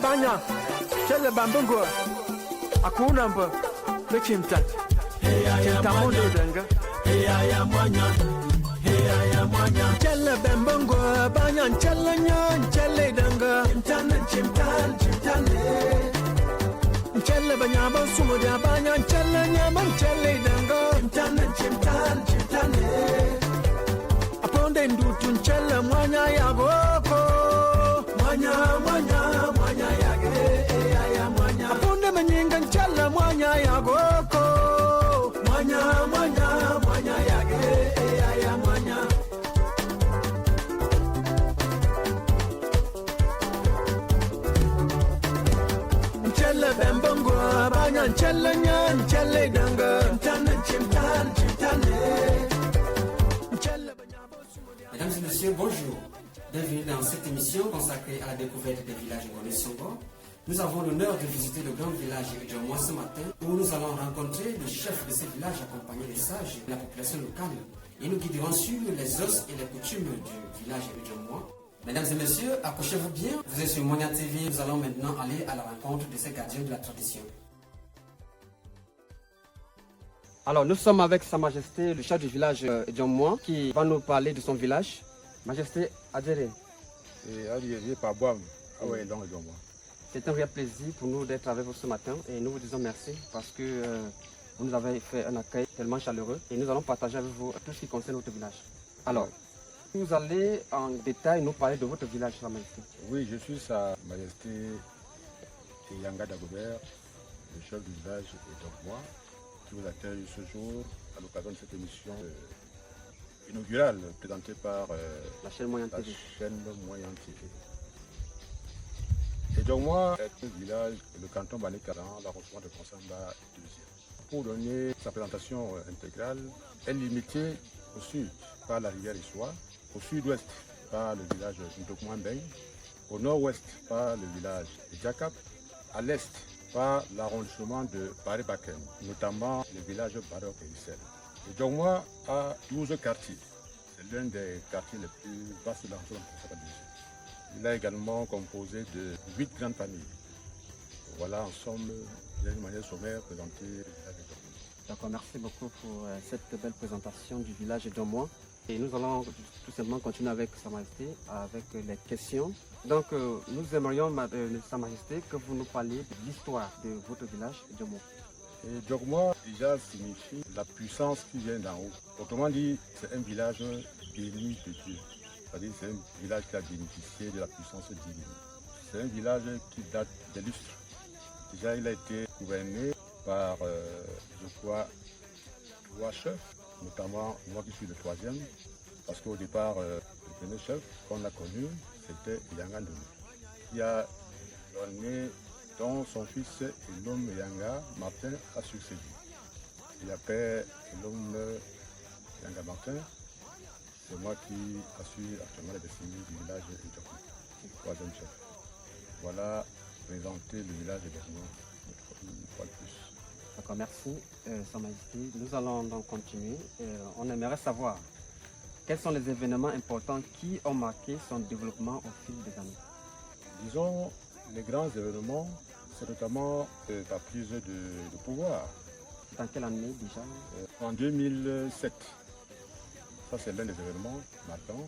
banya, chele bambungo, akunamba, mechimta, chimta mundo denga. Chele bambungo, banya, chele nyan, chele denga. Chele banya, basumudia, banya, chele nyaman, chele denga. Aponde ndutun chele mwanya ya goko. Mwanya yage ya mwanya. Aponde menyinga chele mwanya ya goko. Mwanya yage ya mwanya. Chele bembongo banya chele nyan chele danga. Mesdames et messieurs, bonjour. Bienvenue dans cette émission consacrée à la découverte des villages de Songo. Nous avons l'honneur de visiter le grand village de Djomwa ce matin, où nous allons rencontrer le chef de ce village accompagné des sages de la population locale. Et nous guiderons sur les os et les coutumes du village de Djomwa. Mesdames et messieurs, accrochez-vous bien. Vous êtes sur Monia TV. Nous allons maintenant aller à la rencontre de ces gardiens de la tradition. Alors, nous sommes avec Sa Majesté, le chef du village Djomwa, qui va nous parler de son village. Majesté, adhérez. C'est un réel plaisir pour nous d'être avec vous ce matin et nous vous disons merci parce que vous nous avez fait un accueil tellement chaleureux et nous allons partager avec vous tout ce qui concerne notre village. Alors, vous allez en détail nous parler de votre village, Sa Majesté. Oui, je suis Sa Majesté Yanga Dagobert, le chef du village de Djomwa, qui vous accueille ce jour à l'occasion de cette émission inaugurale présentée par la chaîne Moyen TV. Et Djomwa est un village, le canton Banékaran, l'arrondissement de Konsamba 2e. Pour donner sa présentation intégrale, elle est limitée au sud par la rivière Issoua, au sud-ouest par le village Ndokmouambeng, au nord-ouest par le village Djakap, à l'est par l'arrondissement de Baré-Bakem, notamment le village Barok et Issel. Et Djomwa a 12 quartiers. C'est l'un des quartiers les plus vastes de l'arrondissement de Konsamba 2e. Il est également composé de 8 grandes familles. Voilà en somme, d'une manière sommaire, présentée le village de Djomwa. D'accord, merci beaucoup pour cette belle présentation du village de Djomwa. Et nous allons tout simplement continuer avec Sa Majesté, avec les questions. Donc, nous aimerions, Sa Majesté, que vous nous parliez de l'histoire de votre village, Djomwa. Et Djomwa, déjà, signifie la puissance qui vient d'en haut. Autrement dit, c'est un village béni de Dieu. C'est-à-dire c'est un village qui a bénéficié de la puissance divine. C'est un village qui date des lustres. Déjà, il a été gouverné par, je crois, 3 chefs, notamment moi qui suis le 3e, parce qu'au départ, le premier chef qu'on a connu, c'était Yanga Ndoumé, qui a donné, dont son fils Elom Yanga Martin a succédé. Et après Elom Yanga Martin, c'est moi qui assure actuellement la destinée du village de Djomwa, 3e chef. Voilà, présenter le village de Djomwa une fois de plus. D'accord, merci, Sa Majesté. Nous allons donc continuer. On aimerait savoir quels sont les événements importants qui ont marqué son développement au fil des années. Disons, les grands événements, c'est notamment la prise de pouvoir. Dans quelle année déjà? En 2007. Ça, c'est l'un des événements marquants,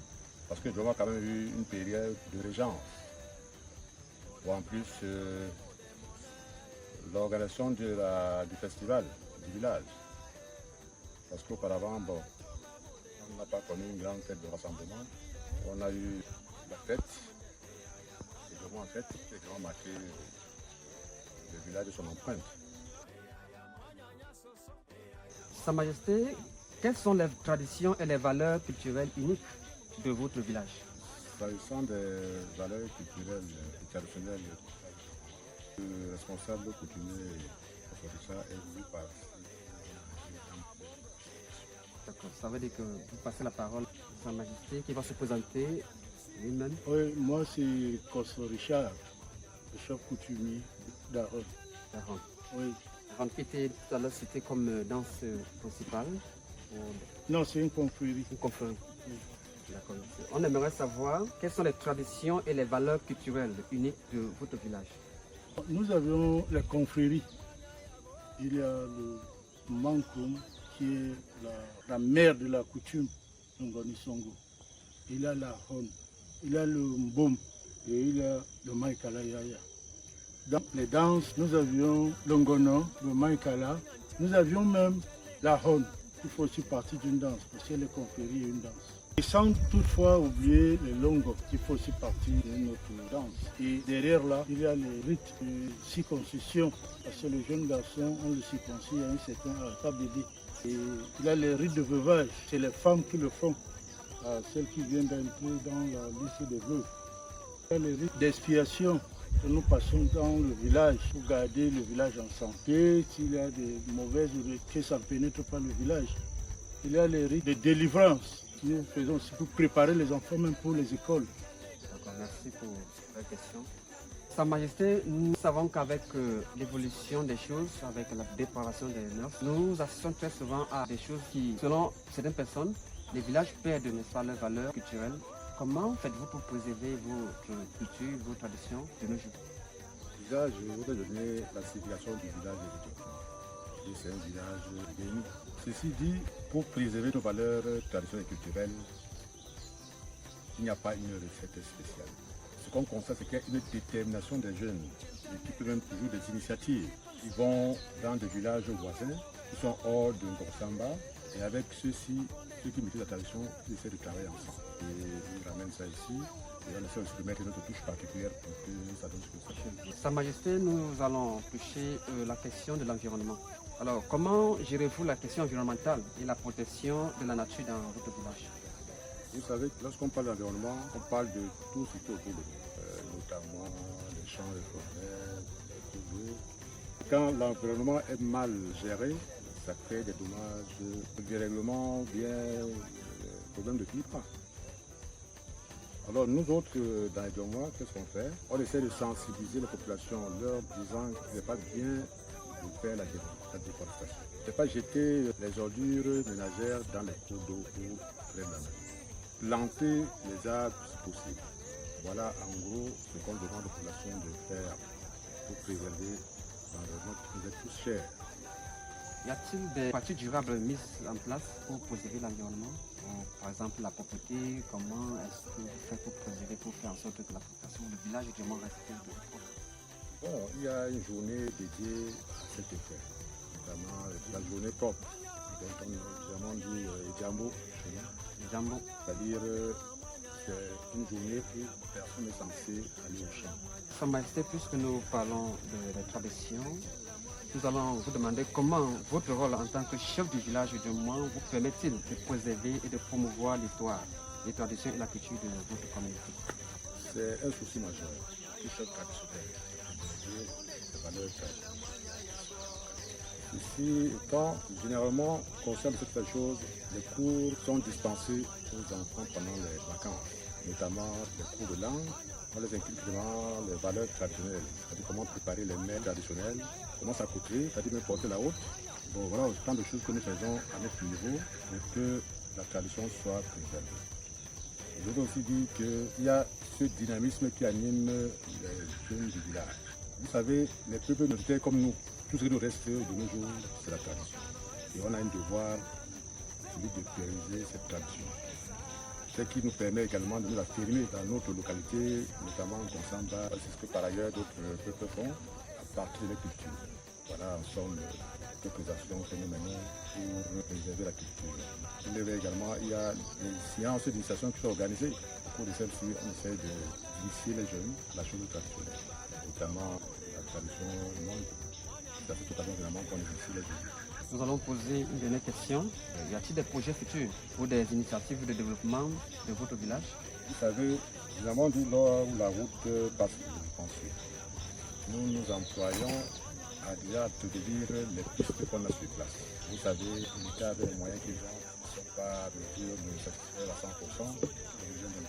parce que Djomwa a quand même eu une période de régence. Ou en plus, l'organisation du festival du village. Parce qu'auparavant, bon, on n'a pas connu une grande fête de rassemblement. On a eu la fête, et Djomwa en fait, qui a vraiment marqué le village de son empreinte. Sa Majesté, quelles sont les traditions et les valeurs culturelles uniques de votre village? S'agissant des valeurs culturelles et traditionnelles, le responsable coutumier est voulu par. D'accord, ça veut dire que vous passez la parole à Sa Majesté qui va se présenter lui-même. Oui, moi c'est Kosso Richard, le chef coutumier d'Aaron. Aaron. Oui. Aaron qui était tout à l'heure cité comme danse principale. Non, c'est une confrérie. Une confrérie. D'accord. on aimerait savoir quelles sont les traditions et les valeurs culturelles uniques de votre village. Nous avions les confréries. Il y a le Mankoum qui est la mère de la coutume Ngoni Songo. Il y a la Hon, il y a le Mbom et il y a le Maïkala Yaya. Dans les danses, nous avions le Ngono, le Maïkala. Nous avions même la Hon, qui fait aussi partie d'une danse, parce que les confréries et une danse. Et sans toutefois oublier les Longo, qui font aussi partie de notre danse. Et derrière là, il y a les rites de circoncision, parce que les jeunes garçons, on le circoncis à un certain âge, pas bébé. Et il y a les rites de veuvage, c'est les femmes qui le font, celles qui viennent d'entrer dans la liste des veuves. Il y a les rites d'expiation que nous passons dans le village pour garder le village en santé. S'il y a des mauvaises que ça ne pénètre pas le village. Il y a les rites de délivrance. Nous faisons aussi pour préparer les enfants, même pour les écoles. D'accord, merci pour la question. Sa Majesté, nous savons qu'avec l'évolution des choses, avec la dépravation des mœurs, nous assistons très souvent à des choses qui, selon certaines personnes, les villages perdent, n'est-ce pas, leurs valeurs culturelles. Comment faites-vous pour préserver votre culture, vos traditions de nos jours? Déjà, je voudrais donner la signification du village de c'est un village béni. Ceci dit, pour préserver nos valeurs traditionnelles et culturelles, il n'y a pas une recette spéciale. Ce qu'on constate, c'est qu'il y a une détermination des jeunes, qui peuvent même toujours des initiatives. Ils vont dans des villages voisins, qui sont hors de Ngorsamba, et avec ceux-ci, ceux qui maîtrisent la tradition, ils essaient de travailler ensemble. Et ils ramènent ça ici, et on essaie aussi de mettre notre touche particulière pour que ça donne ce que ça fait. Sa Majesté, nous allons toucher la question de l'environnement. Alors, comment gérez-vous la question environnementale et la protection de la nature dans votre village? Vous savez, lorsqu'on parle d'environnement, on parle de tout ce qui est autour de nous, notamment les champs, les forêts, les cours d'eau. Quand l'environnement est mal géré, ça crée des dommages, des dérèglements, bien problèmes de climat. Alors nous autres, dans les mois, qu'est-ce qu'on fait? On essaie de sensibiliser la population en leur disant qu'il n'est pas bien de faire la déforestation. Il ne faut pas jeter les ordures ménagères dans les cours d'eau ou près de la mer. Planter les arbres si possible. Voilà en gros ce qu'on demande aux populations de faire pour préserver l'environnement qui nous est tous cher. Y a-t-il des pratiques durables mises en place pour préserver l'environnement? Par exemple, la propreté, comment est-ce que vous faites pour préserver, pour faire en sorte que la population, le village également reste propre? Bon, il y a une journée dédiée à cet effet, notamment la journée propre. Donc on dit Djambo chez nous. Djambo. C'est-à-dire c'est une journée où personne n'est censé aller au champ. Sa Majesté, puisque nous parlons de tradition, nous allons vous demander comment votre rôle en tant que chef du village du moins vous permet-il de préserver et de promouvoir l'histoire, les traditions et la culture de votre communauté. C'est un souci majeur. Tout chef traditionnel, les valeurs traditionnelles. Ici, étant généralement concerne cette chose, les cours sont dispensés aux enfants pendant les vacances, notamment les cours de langue. On les inculque vraiment les valeurs traditionnelles, c'est-à-dire comment préparer les mets traditionnels, comment s'accrocher, c'est-à-dire même porter la haute. Bon, voilà autant de choses que nous faisons à notre niveau pour que la tradition soit préservée. Je veux aussi dire qu'il y a ce dynamisme qui anime les jeunes du village. Vous savez, les peuples minoritaires comme nous, tout ce qui nous reste de nos jours, c'est la tradition. Et on a un devoir, celui de pérenniser cette tradition. Ce qui nous permet également de nous affirmer dans notre localité, notamment en Ngorsamba, c'est ce que par ailleurs d'autres peuples font à partir de la culture. Voilà en somme quelques actions que nous menons pour préserver la culture. Il y a des séances d'initiation qui sont organisées. Au cours de celles-ci, on essaie d'initier les jeunes à la chose traditionnelle, notamment la tradition monde. Ça fait totalement vraiment qu'on initie les jeunes. Nous allons poser une dernière question. Y a-t-il des projets futurs ou des initiatives de développement de votre village? Vous savez, nous avons dit là où la route passe, je pense. Nous nous employons à déjà obtenir les pistes qu'on a sur place. Vous savez, l'État a des moyens qui ne sont pas de mesure de satisfaire à 100%. Les jeunes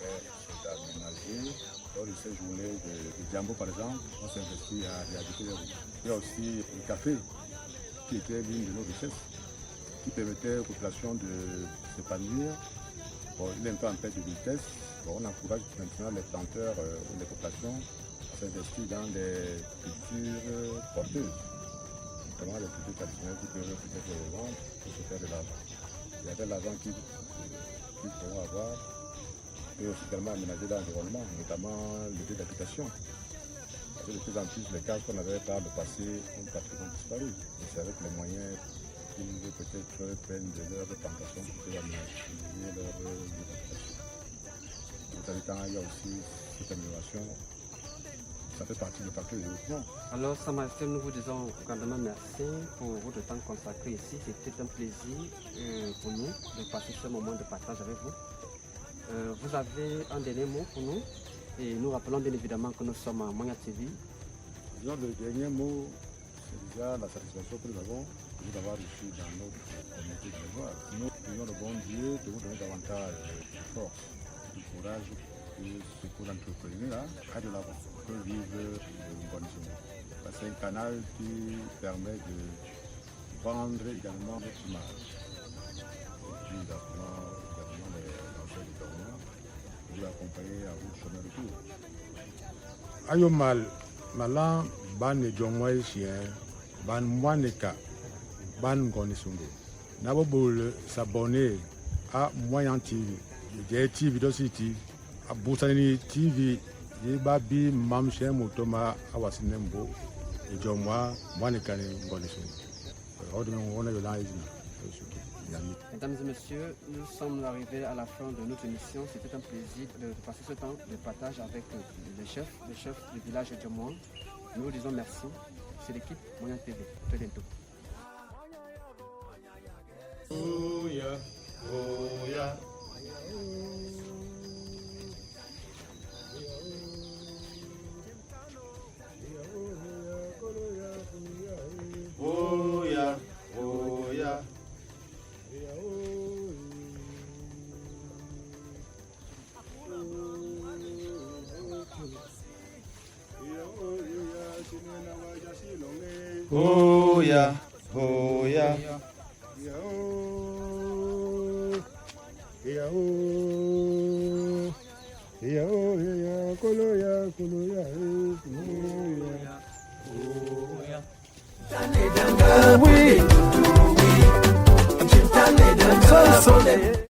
c'est d'aménager. Lors de ces journées de Djambo, par exemple, on s'est investi à réhabiliter les routes. Il y a aussi le café, qui était l'une de nos richesses, qui permettait aux populations de s'épanouir Bon, il est un peu en perte de vitesse. Bon, on encourage maintenant les planteurs ou les populations à s'investir dans des cultures porteuses. Notamment les cultures traditionnelles qui peuvent peut-être les vendre pour se faire de l'argent. Et avec l'argent qu'ils pourront avoir, ils peuvent aussi également aménager l'environnement, notamment le lieu d'habitation. Parce que de plus en plus, les cases qu'on avait par le passé ont pratiquement disparu. Et c'est avec les moyens qu'ils peut-être prennent de leurs plantations pour aménager leur lieu d'habitation. Tout en temps, il y a aussi cette amélioration. Ça fait partie du facteur de développement. Alors, Sa Majesté, nous vous disons grandement merci pour votre temps consacré ici. C'était un plaisir pour nous de passer ce moment de partage avec vous. Vous avez un dernier mot pour nous et nous rappelons bien évidemment que nous sommes à Monia TV. Disons, le dernier mot, c'est déjà la satisfaction que nous avons d'avoir reçu dans notre communauté de l'Évoire. Nous prions le bon Dieu de vous donner davantage de force, de courage et pour l'entrepreneur à de l'avant, pour vivre une bonne journée. C'est un canal qui permet de vendre également notre image. Et puis également les lanceurs de tournoi, pour l'accompagner à votre chemin de tour. Ayo mal, malan ban ne jongwa chien, ban mwaneka, ban ngoni sungo. Nabo bol s'abonner à Moyen TV, j'ai TV aussi à Boussani TV, j'ai babi mamche motoma à Wasinembo, et jongwa mwaneka ngoni sungo. Mesdames et messieurs, nous sommes arrivés à la fin de notre émission. C'était un plaisir de passer ce temps de partage avec les chefs du village de Djomouan. Nous vous disons merci. C'est l'équipe Monia TV. Très bientôt. Oh yeah, oh yeah. Oh yeah, oh yeah. Oh yeah, oh yeah. Oui, oui,